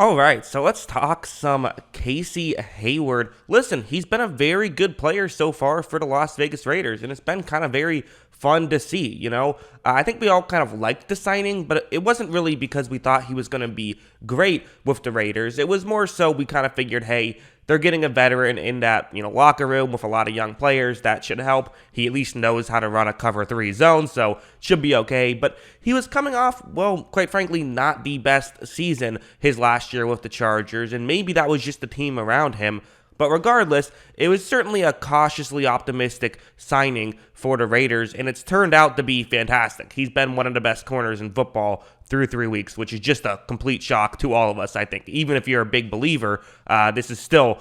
All right, so let's talk some Casey Hayward. Listen, he's been a very good player so far for the Las Vegas Raiders, and it's been kind of very fun to see, I think we all kind of liked the signing, but it wasn't really because we thought he was going to be great with the Raiders. It was more so we kind of figured, hey, they're getting a veteran in that, locker room with a lot of young players. That should help. He at least knows how to run a cover three zone, so should be okay. But he was coming off, well, quite frankly, not the best season his last year with the Chargers, and maybe that was just the team around him. But regardless, it was certainly a cautiously optimistic signing for the Raiders, and it's turned out to be fantastic. He's been one of the best corners in football through 3 weeks, which is just a complete shock to all of us, I think. Even if you're a big believer, this is still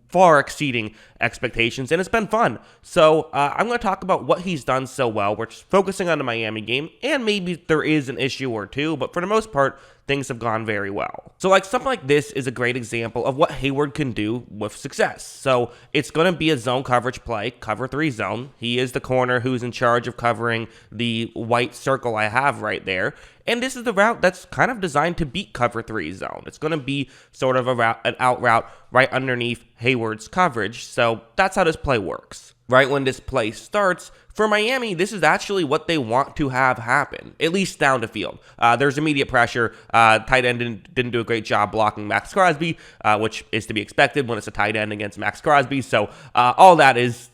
far exceeding expectations, and it's been fun. So I'm going to talk about what he's done so well. We're just focusing on the Miami game, and maybe there is an issue or two, but for the most part, things have gone very well. So something like this is a great example of what Hayward can do with success. So it's going to be a zone coverage play, cover three zone. He is the corner who's in charge of covering the white circle I have right there. And this is the route that's kind of designed to beat cover three zone. It's going to be sort of an out route right underneath Hayward's coverage. So that's how this play works. Right when this play starts, for Miami, this is actually what they want to have happen, at least down the field. There's immediate pressure. Tight end didn't do a great job blocking Maxx Crosby, which is to be expected when it's a tight end against Maxx Crosby. So all that is,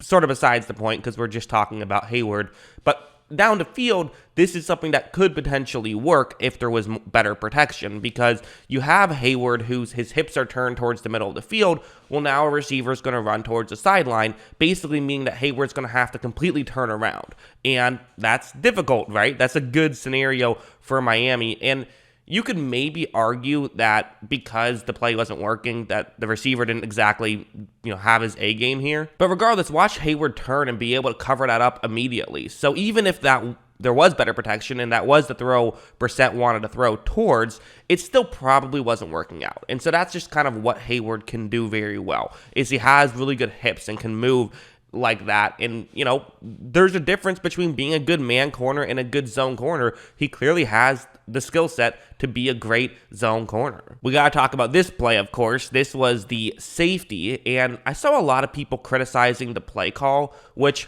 sort of besides the point because we're just talking about Hayward. But down the field, this is something that could potentially work if there was better protection because you have Hayward his hips are turned towards the middle of the field. Well, now a receiver is going to run towards the sideline, basically meaning that Hayward's going to have to completely turn around. And that's difficult, right? That's a good scenario for Miami. And you could maybe argue that because the play wasn't working, that the receiver didn't exactly, have his A game here. But regardless, watch Hayward turn and be able to cover that up immediately. So even if there was better protection and that was the throw Brissett wanted to throw towards, it still probably wasn't working out. And so that's just kind of what Hayward can do very well, is he has really good hips and can move like that. And, there's a difference between being a good man corner and a good zone corner. He clearly has the skill set to be a great zone corner. We got to talk about this play, of course. This was the safety, and I saw a lot of people criticizing the play call, which,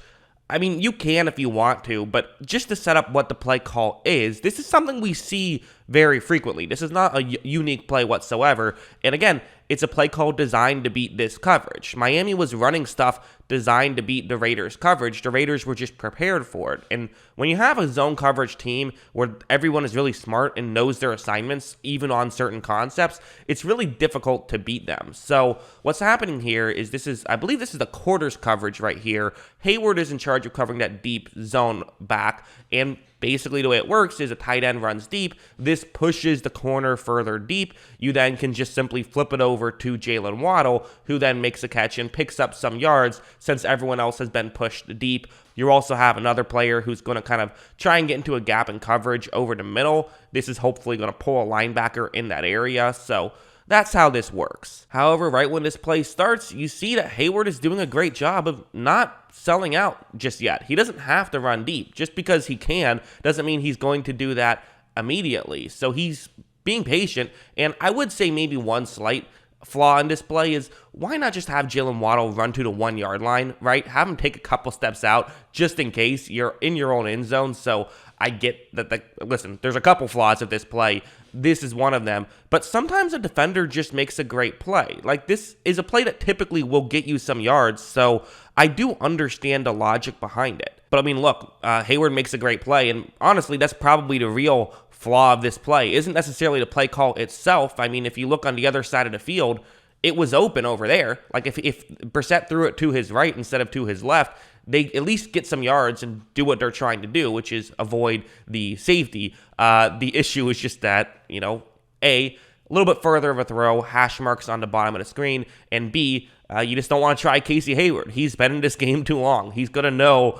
you can if you want to, but just to set up what the play call is, this is something we see very frequently. This is not a unique play whatsoever. And again, it's a play call designed to beat this coverage. Miami was running stuff designed to beat the Raiders' coverage. The Raiders were just prepared for it. And when you have a zone coverage team where everyone is really smart and knows their assignments, even on certain concepts, it's really difficult to beat them. So what's happening here is I believe this is the quarters coverage right here. Hayward is in charge of covering that deep zone back, and basically the way it works is a tight end runs deep. This pushes the corner further deep. You then can just simply flip it over to Jaylen Waddle, who then makes a catch and picks up some yards since everyone else has been pushed deep. You also have another player who's going to kind of try and get into a gap in coverage over the middle. This is hopefully going to pull a linebacker in that area. So that's how this works. However, right when this play starts, you see that Hayward is doing a great job of not selling out just yet. He doesn't have to run deep. Just because he can doesn't mean he's going to do that immediately. So he's being patient, and I would say maybe one slight flaw in this play is why not just have Jaylen Waddle run to the 1 yard line, right? Have him take a couple steps out just in case you're in your own end zone. So I get that, listen, there's a couple flaws of this play. This is one of them. But sometimes a defender just makes a great play. This is a play that typically will get you some yards. So I do understand the logic behind it. But look, Hayward makes a great play. And honestly, that's probably the real flaw of this play. Isn't necessarily the play call itself. If you look on the other side of the field, it was open over there. If Brissett threw it to his right instead of to his left, they at least get some yards and do what they're trying to do, which is avoid the safety. The issue is just that, A, a little bit further of a throw, hash marks on the bottom of the screen, and B, you just don't want to try Casey Hayward. He's been in this game too long. He's going to know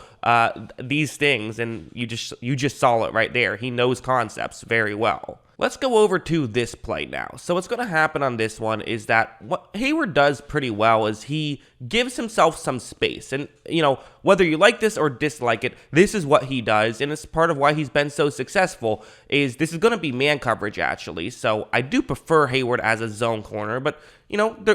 these things, and you just saw it right there. He knows concepts very well. Let's go over to this play now. So what's going to happen on this one is that what Hayward does pretty well is he gives himself some space. And, whether you like this or dislike it, this is what he does. And it's part of why he's been so successful is this is going to be man coverage, actually. So I do prefer Hayward as a zone corner, but,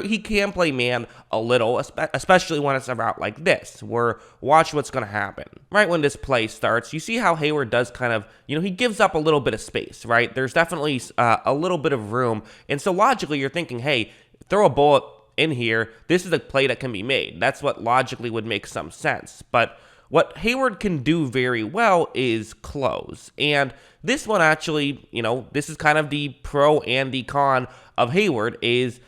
he can play man a little, especially when it's a route like this, where watch what's going to happen. Right when this play starts, you see how Hayward does kind of, he gives up a little bit of space, right? There's definitely a little bit of room. And so logically, you're thinking, hey, throw a bullet in here. This is a play that can be made. That's what logically would make some sense. But what Hayward can do very well is close. And this one actually, this is kind of the pro and the con of Hayward is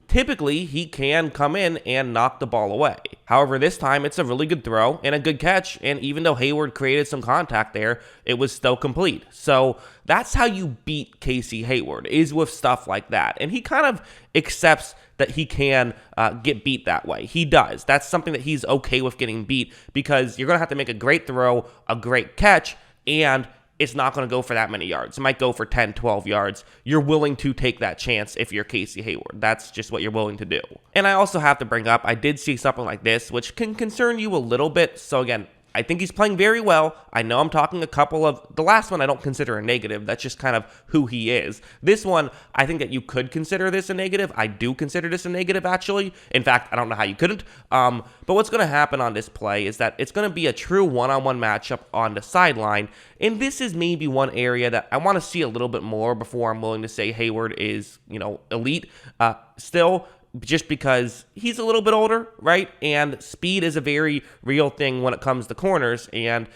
typically, he can come in and knock the ball away. However, this time, it's a really good throw and a good catch, and even though Hayward created some contact there, it was still complete. So that's how you beat Casey Hayward, is with stuff like that. And he kind of accepts that he can get beat that way. He does. That's something that he's okay with getting beat because you're going to have to make a great throw, a great catch, and it's not going to go for that many yards. It might go for 10, 12 yards. You're willing to take that chance if you're Casey Hayward. That's just what you're willing to do. And I also have to bring up, I did see something like this, which can concern you a little bit. So again, I think he's playing very well. I know I'm talking a couple of, the last one I don't consider a negative. That's just kind of who he is. This one, I think that you could consider this a negative. I do consider this a negative, actually. In fact, I don't know how you couldn't. But what's going to happen on this play is that it's going to be a true one-on-one matchup on the sideline. And this is maybe one area that I want to see a little bit more before I'm willing to say Hayward is, elite. Still, just because he's a little bit older, right? And speed is a very real thing when it comes to corners. And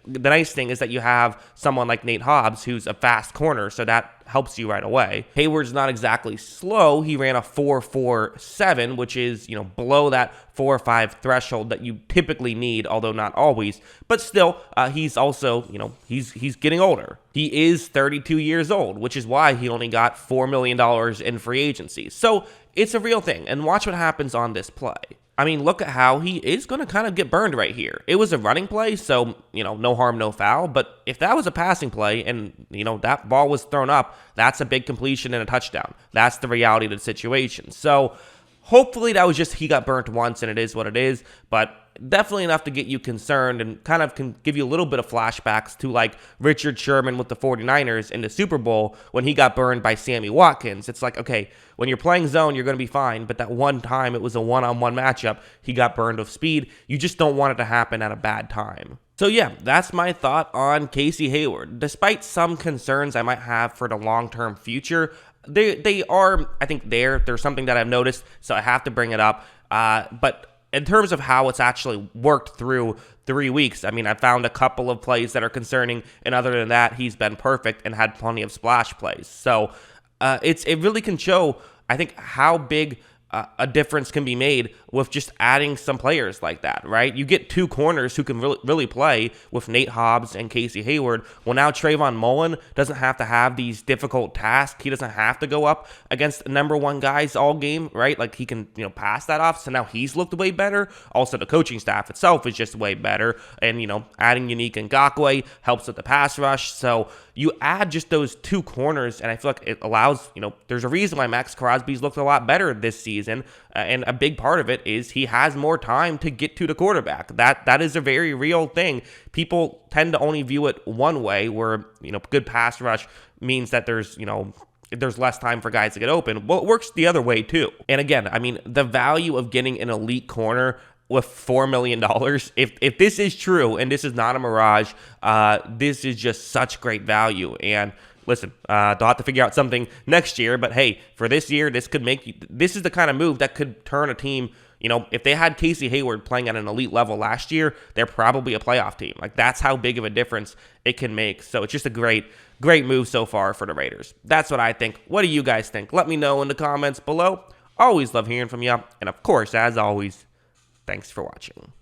the nice thing is that you have someone like Nate Hobbs, who's a fast corner, so that helps you right away. Hayward's not exactly slow. He ran a 4.47, which is, below that 4.5 threshold that you typically need, although not always. But still, he's also, he's getting older. He is 32 years old, which is why he only got $4 million in free agency. So it's a real thing. And watch what happens on this play. I mean, look at how he is going to kind of get burned right here. It was a running play, so, no harm, no foul. But if that was a passing play and, that ball was thrown up, that's a big completion and a touchdown. That's the reality of the situation. So hopefully that was just he got burnt once and it is what it is. But definitely enough to get you concerned and kind of can give you a little bit of flashbacks to like Richard Sherman with the 49ers in the Super Bowl when he got burned by Sammy Watkins. It's like, okay, when you're playing zone, you're going to be fine. But that one time it was a one-on-one matchup, he got burned with speed. You just don't want it to happen at a bad time. So yeah, that's my thought on Casey Hayward. Despite some concerns I might have for the long-term future, they are, I think, there's something that I've noticed, so I have to bring it up. But in terms of how it's actually worked through 3 weeks, I mean, I found a couple of plays that are concerning, and other than that, he's been perfect and had plenty of splash plays. So it really can show, I think, how big a difference can be made with just adding some players like that, right? You get two corners who can really play with Nate Hobbs and Casey Hayward. Well, now Trayvon Mullen doesn't have to have these difficult tasks. He doesn't have to go up against number one guys all game, right? Like he can, pass that off. So now he's looked way better. Also, the coaching staff itself is just way better. And, adding Unique Ngakoue helps with the pass rush. So you add just those two corners, and I feel like it allows, there's a reason why Max Crosby's looked a lot better this season. And a big part of it is he has more time to get to the quarterback. That is a very real thing. People tend to only view it one way, where, good pass rush means that there's less time for guys to get open. Well, it works the other way too. And again, I mean, the value of getting an elite corner with $4 million, if this is true and this is not a mirage, this is just such great value. And listen, they'll have to figure out something next year, but hey, for this year, this is the kind of move that could turn a team. If they had Casey Hayward playing at an elite level last year, they're probably a playoff team. Like, that's how big of a difference it can make. So it's just a great move so far for the Raiders. That's what I think. What do you guys think? Let me know in the comments below. Always love hearing from you. And of course, as always, thanks for watching.